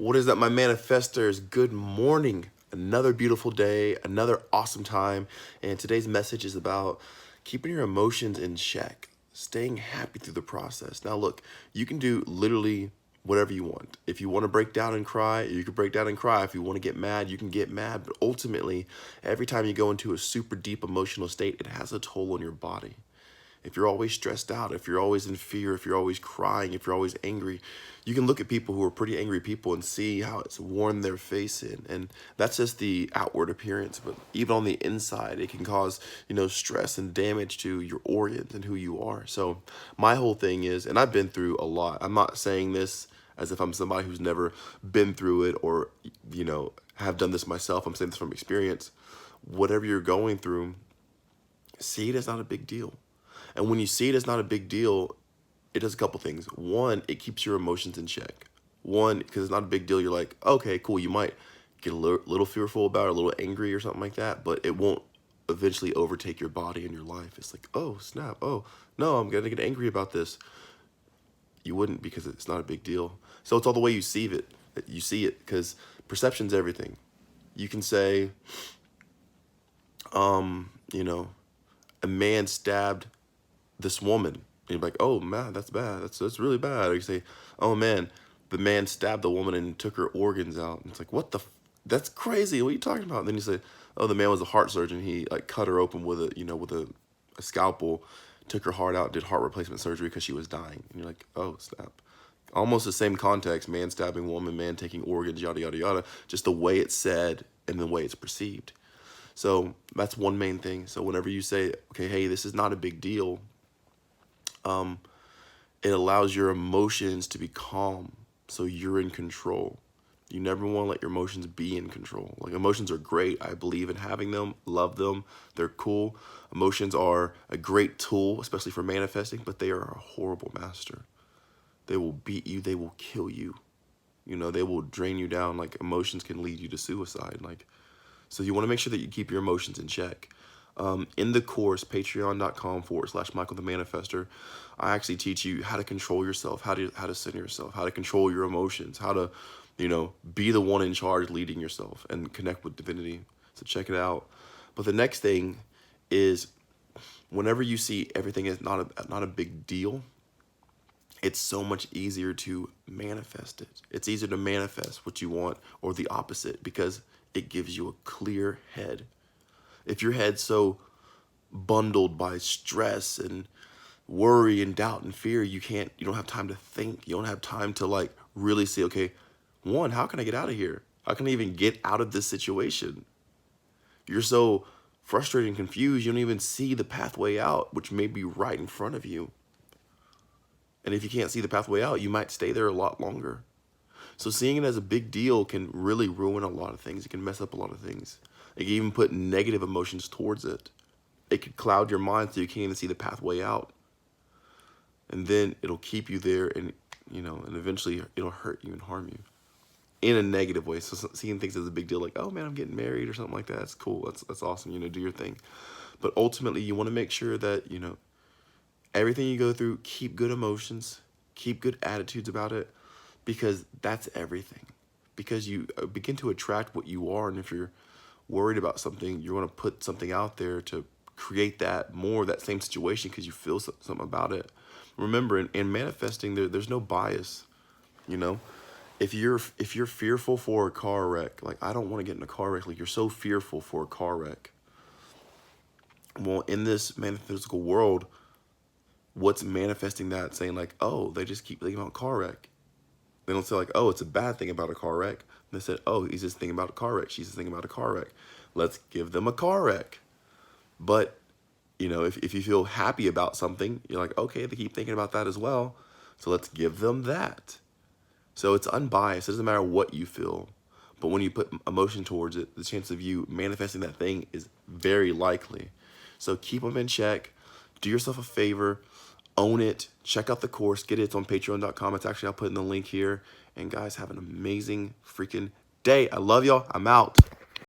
What is up, my manifestors? Good morning. Another beautiful day, another awesome time. And today's message is about keeping your emotions in check, staying happy through the process. Now, look, you can do literally whatever you want. If you want to break down and cry, you can break down and cry. If you want to get mad, you can get mad. But ultimately, every time you go into a super deep emotional state, it has a toll on your body. If you're always stressed out, if you're always in fear, if you're always crying, if you're always angry, you can look at people who are pretty angry people and see how it's worn their face in. And that's just the outward appearance. But even on the inside, it can cause, stress and damage to your organs and who you are. So my whole thing is, and I've been through a lot. I'm not saying this as if I'm somebody who's never been through it or, have done this myself. I'm saying this from experience. Whatever you're going through, see it as not a big deal. And when you see it as not a big deal, it does a couple things. One, it keeps your emotions in check. One, because it's not a big deal, you're like, okay, cool. You might get a little fearful about it, a little angry or something like that, but it won't eventually overtake your body and your life. It's like, oh, snap. Oh, no, I'm going to get angry about this. You wouldn't, because it's not a big deal. So it's all the way you see it. You see it, because perception's everything. You can say, a man stabbed this woman, and you're like, oh man, that's bad, that's really bad. Or you say, oh man, the man stabbed the woman and took her organs out, and it's like, what the that's crazy, what are you talking about? And then you say, oh, the man was a heart surgeon, he like cut her open with a scalpel, took her heart out, did heart replacement surgery because she was dying. And you're like, oh snap. Almost the same context, man stabbing woman, man taking organs, yada yada yada, just the way it's said and the way it's perceived. So that's one main thing. So whenever you say, okay, hey, this is not a big deal, it allows your emotions to be calm, so you're in control. You never want to let your emotions be in control. Like, emotions are great. I believe in having them, love them. They're cool. Emotions are a great tool, especially for manifesting, but they are a horrible master. They will beat you. They will kill you. They will drain you down. Like, emotions can lead you to suicide. So you want to make sure that you keep your emotions in check. In the course, patreon.com/Michael the Manifester, I actually teach you how to control yourself, how to center yourself, how to control your emotions, how to, be the one in charge leading yourself and connect with divinity. So check it out. But the next thing is, whenever you see everything is not a big deal, it's so much easier to manifest it. It's easier to manifest what you want or the opposite, because it gives you a clear head. If your head's so bundled by stress and worry and doubt and fear, you don't have time to think. You don't have time to really say, okay, one, how can I get out of here? How can I even get out of this situation? You're so frustrated and confused, you don't even see the pathway out, which may be right in front of you. And if you can't see the pathway out, you might stay there a lot longer. So seeing it as a big deal can really ruin a lot of things. It can mess up a lot of things. It can even put negative emotions towards it. It could cloud your mind so you can't even see the pathway out. And then it'll keep you there, and and eventually it'll hurt you and harm you in a negative way. So seeing things as a big deal, like, oh man, I'm getting married or something like that, that's cool. That's awesome. Do your thing. But ultimately, you want to make sure that, everything you go through, keep good emotions, keep good attitudes about it, because that's everything. Because you begin to attract what you are, and if you're worried about something, you're going to put something out there to create that same situation, because you feel something about it. Remember, in manifesting, there's no bias. If you're fearful for a car wreck, like, I don't want to get in a car wreck, like, you're so fearful for a car wreck. Well, in this metaphysical world, what's manifesting that? Saying like, oh, they just keep thinking about car wreck. They don't say like, oh, it's a bad thing about a car wreck. They said, oh, he's just thinking about a car wreck. She's just thinking about a car wreck. Let's give them a car wreck. But, if you feel happy about something, you're like, okay, they keep thinking about that as well, so let's give them that. So it's unbiased. It doesn't matter what you feel. But when you put emotion towards it, the chance of you manifesting that thing is very likely. So keep them in check. Do yourself a favor. Own it. Check out the course. Get it. It's on patreon.com. I'll put in the link here. And guys, have an amazing freaking day. I love y'all. I'm out.